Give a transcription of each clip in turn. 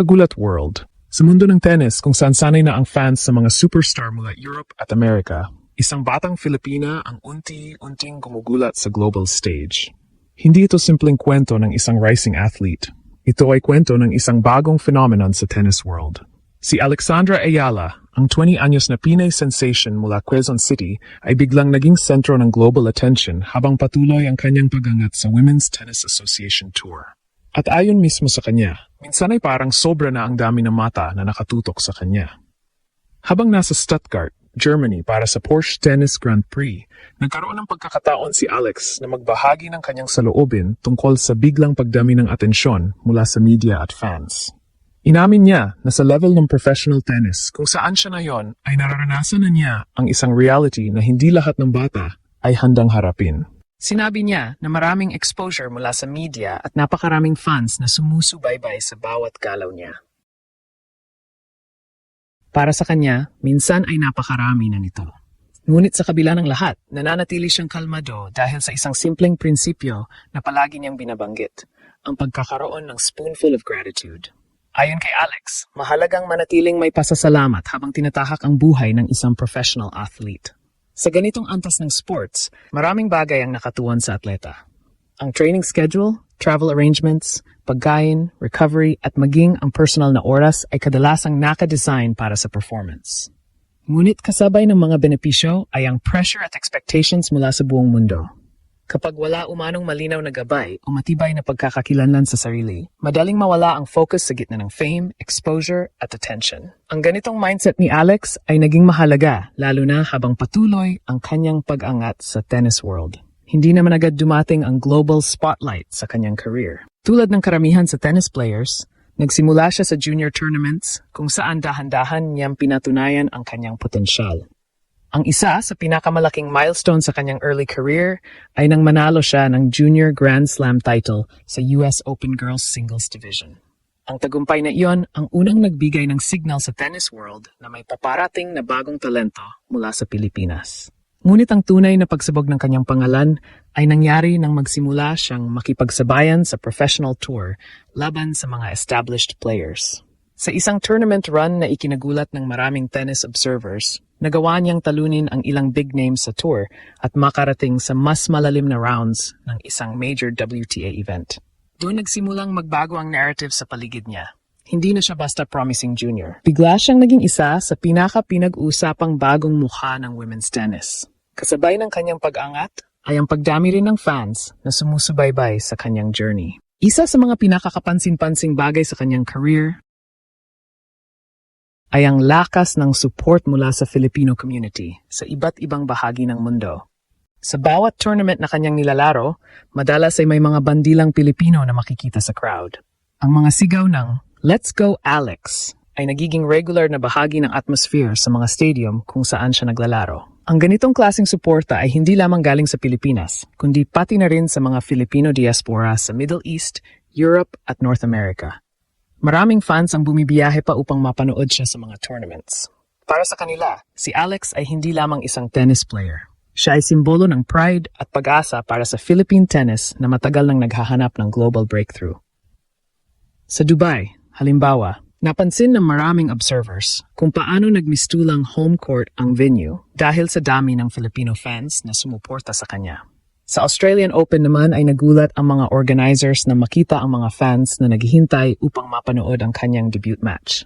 Kagulat World. Sa mundo ng tennis kung saan sanay na ang fans sa mga superstar mula Europe at Amerika, isang batang Filipina ang unti-unting gumugulat sa global stage. Hindi ito simpleng kwento ng isang rising athlete. Ito ay kwento ng isang bagong phenomenon sa tennis world. Si Alexandra Ayala, ang 20 anyos na Pinay sensation mula Quezon City, ay biglang naging sentro ng global attention habang patuloy ang kanyang pagangat sa Women's Tennis Association Tour. At ayon mismo sa kanya, minsan ay parang sobra na ang dami ng mata na nakatutok sa kanya. Habang nasa Stuttgart, Germany para sa Porsche Tennis Grand Prix, nagkaroon ng pagkakataon si Alex na magbahagi ng kanyang saloobin tungkol sa biglang pagdami ng atensyon mula sa media at fans. Inamin niya na sa level ng professional tennis kung saan siya ngayon ay nararanasan na niya ang isang reality na hindi lahat ng bata ay handang harapin. Sinabi niya na maraming exposure mula sa media at napakaraming fans na sumusubaybay sa bawat galaw niya. Para sa kanya, minsan ay napakarami na nito. Ngunit sa kabila ng lahat, nananatili siyang kalmado dahil sa isang simpleng prinsipyo na palagi niyang binabanggit, ang pagkakaroon ng spoonful of gratitude. Ayon kay Alex, mahalagang manatiling may pasasalamat habang tinatahak ang buhay ng isang professional athlete. Sa ganitong antas ng sports, maraming bagay ang nakatuon sa atleta. Ang training schedule, travel arrangements, pagkain, recovery at maging ang personal na oras ay kadalasang nakadesign para sa performance. Ngunit kasabay ng mga benepisyo ay ang pressure at expectations mula sa buong mundo. Kapag wala umanong malinaw na gabay o matibay na pagkakakilanlan sa sarili, madaling mawala ang focus sa gitna ng fame, exposure at attention. Ang ganitong mindset ni Alex ay naging mahalaga lalo na habang patuloy ang kanyang pag-angat sa tennis world. Hindi naman agad dumating ang global spotlight sa kanyang career. Tulad ng karamihan sa tennis players, nagsimula siya sa junior tournaments kung saan dahan-dahan niyang pinatunayan ang kanyang potensyal. Ang isa sa pinakamalaking milestone sa kanyang early career ay nang manalo siya ng Junior Grand Slam title sa US Open Girls Singles Division. Ang tagumpay na iyon ang unang nagbigay ng signal sa tennis world na may paparating na bagong talento mula sa Pilipinas. Ngunit ang tunay na pagsabog ng kanyang pangalan ay nangyari nang magsimula siyang makipagsabayan sa professional tour laban sa mga established players. Sa isang tournament run na ikinagulat ng maraming tennis observers, nagawa niyang talunin ang ilang big names sa tour at makarating sa mas malalim na rounds ng isang major WTA event. Doon nagsimulang magbago ang narrative sa paligid niya. Hindi na siya basta promising junior. Bigla siyang naging isa sa pinag-usapang bagong mukha ng women's tennis. Kasabay ng kanyang pag-angat ay ang pagdami rin ng fans na sumusubaybay sa kanyang journey. Isa sa mga pinakakapansin-pansing bagay sa kanyang career ay ang lakas ng support mula sa Filipino community sa iba't ibang bahagi ng mundo. Sa bawat tournament na kanyang nilalaro, madalas ay may mga bandilang Pilipino na makikita sa crowd. Ang mga sigaw ng "Let's go Alex" ay nagiging regular na bahagi ng atmosphere sa mga stadium kung saan siya naglalaro. Ang ganitong klaseng suporta ay hindi lamang galing sa Pilipinas, kundi pati na rin sa mga Filipino diaspora sa Middle East, Europe at North America. Maraming fans ang bumibiyahe pa upang mapanood siya sa mga tournaments. Para sa kanila, si Alex ay hindi lamang isang tennis player. Siya ay simbolo ng pride at pag-asa para sa Philippine tennis na matagal nang naghahanap ng global breakthrough. Sa Dubai, halimbawa, napansin ng maraming observers kung paano nagmistulang home court ang venue dahil sa dami ng Filipino fans na sumuporta sa kanya. Sa Australian Open naman ay nagulat ang mga organizers na makita ang mga fans na naghihintay upang mapanood ang kanyang debut match.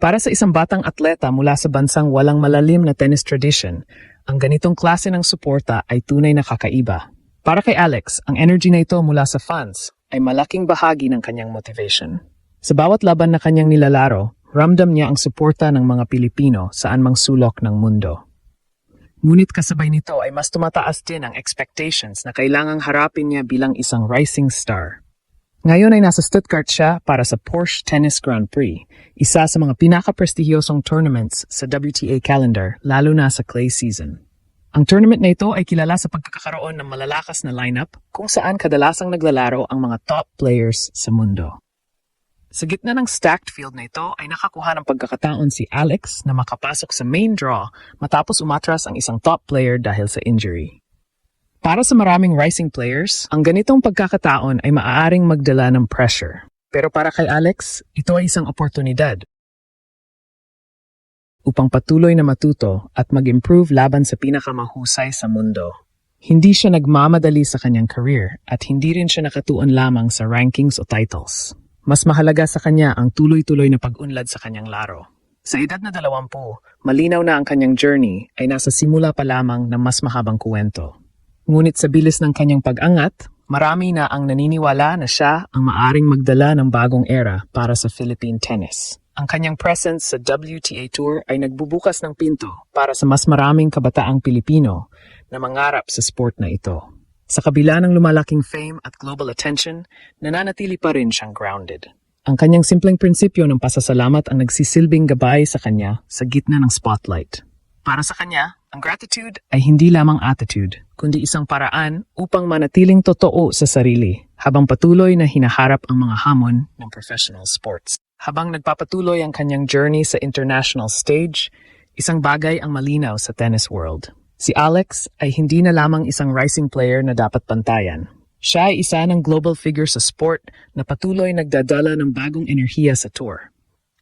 Para sa isang batang atleta mula sa bansang walang malalim na tennis tradition, ang ganitong klase ng suporta ay tunay na kakaiba. Para kay Alex, ang energy na ito mula sa fans ay malaking bahagi ng kanyang motivation. Sa bawat laban na kanyang nilalaro, ramdam niya ang suporta ng mga Pilipino saan mang sulok ng mundo. Ngunit kasabay nito ay mas tumataas din ang expectations na kailangang harapin niya bilang isang rising star. Ngayon ay nasa Stuttgart siya para sa Porsche Tennis Grand Prix, isa sa mga pinaka-prestihiyosong tournaments sa WTA calendar, lalo na sa clay season. Ang tournament na ito ay kilala sa pagkakaroon ng malalakas na lineup kung saan kadalasang naglalaro ang mga top players sa mundo. Sa gitna ng stacked field na ito ay nakakuha ng pagkakataon si Alex na makapasok sa main draw matapos umatras ang isang top player dahil sa injury. Para sa maraming rising players, ang ganitong pagkakataon ay maaaring magdala ng pressure. Pero para kay Alex, ito ay isang oportunidad upang patuloy na matuto at mag-improve laban sa pinakamahusay sa mundo. Hindi siya nagmamadali sa kanyang career at hindi rin siya nakatuon lamang sa rankings o titles. Mas mahalaga sa kanya ang tuloy-tuloy na pag-unlad sa kanyang laro. Sa edad na 20, malinaw na ang kanyang journey ay nasa simula pa lamang ng mas mahabang kuwento. Ngunit sa bilis ng kanyang pag-angat, marami na ang naniniwala na siya ang maaring magdala ng bagong era para sa Philippine tennis. Ang kanyang presence sa WTA Tour ay nagbubukas ng pinto para sa mas maraming kabataang Pilipino na mangarap sa sport na ito. Sa kabila ng lumalaking fame at global attention, nananatili pa rin siyang grounded. Ang kanyang simpleng prinsipyo ng pasasalamat ang nagsisilbing gabay sa kanya sa gitna ng spotlight. Para sa kanya, ang gratitude ay hindi lamang attitude, kundi isang paraan upang manatiling totoo sa sarili habang patuloy na hinaharap ang mga hamon ng professional sports. Habang nagpapatuloy ang kanyang journey sa international stage, isang bagay ang malinaw sa tennis world. Si Alex ay hindi na lamang isang rising player na dapat pantayan. Siya ay isa ng global figure sa sport na patuloy nagdadala ng bagong enerhiya sa tour.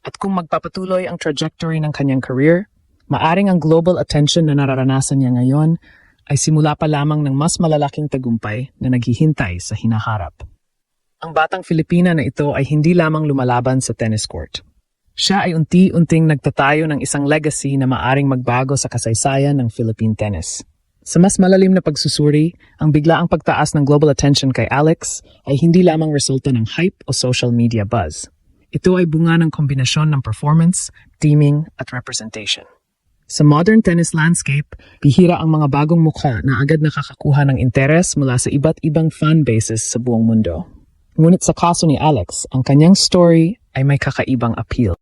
At kung magpapatuloy ang trajectory ng kanyang career, maaring ang global attention na nararanasan niya ngayon ay simula pa lamang ng mas malalaking tagumpay na naghihintay sa hinaharap. Ang batang Filipina na ito ay hindi lamang lumalaban sa tennis court. Siya ay unti-unting nagtatayo ng isang legacy na maaring magbago sa kasaysayan ng Philippine tennis. Sa mas malalim na pagsusuri, ang biglaang pagtaas ng global attention kay Alex ay hindi lamang resulta ng hype o social media buzz. Ito ay bunga ng kombinasyon ng performance, teaming at representation. Sa modern tennis landscape, bihira ang mga bagong mukha na agad nakakakuha ng interes mula sa iba't ibang fan bases sa buong mundo. Ngunit sa kaso ni Alex, ang kanyang story ay may kakaibang appeal.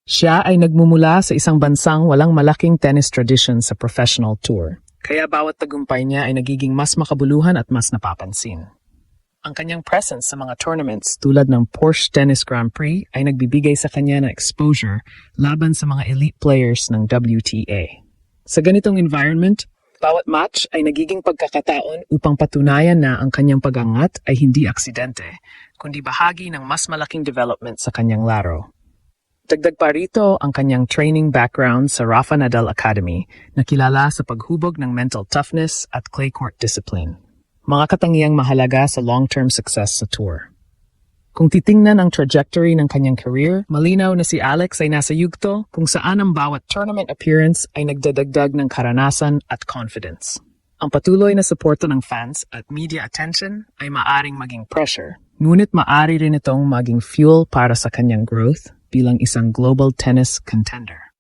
Siya ay nagmumula sa isang bansang walang malaking tennis tradition sa professional tour, kaya bawat tagumpay niya ay nagiging mas makabuluhan at mas napapansin. Ang kanyang presence sa mga tournaments tulad ng Porsche Tennis Grand Prix ay nagbibigay sa kanya ng exposure laban sa mga elite players ng WTA. Sa ganitong environment, bawat match ay nagiging pagkakataon upang patunayan na ang kanyang pag-angat ay hindi aksidente, kundi bahagi ng mas malaking development sa kanyang laro. Dagdag pa rito ang kanyang training background sa Rafa Nadal Academy na kilala sa paghubog ng mental toughness at clay court discipline. Mga katangiang mahalaga sa long-term success sa tour. Kung titingnan ang trajectory ng kanyang career, malinaw na si Alex ay nasa yugto kung saan ang bawat tournament appearance ay nagdadagdag ng karanasan at confidence. Ang patuloy na suporta ng fans at media attention ay maaring maging pressure, ngunit maaari rin itong maging fuel para sa kanyang growth bilang isang global tennis contender.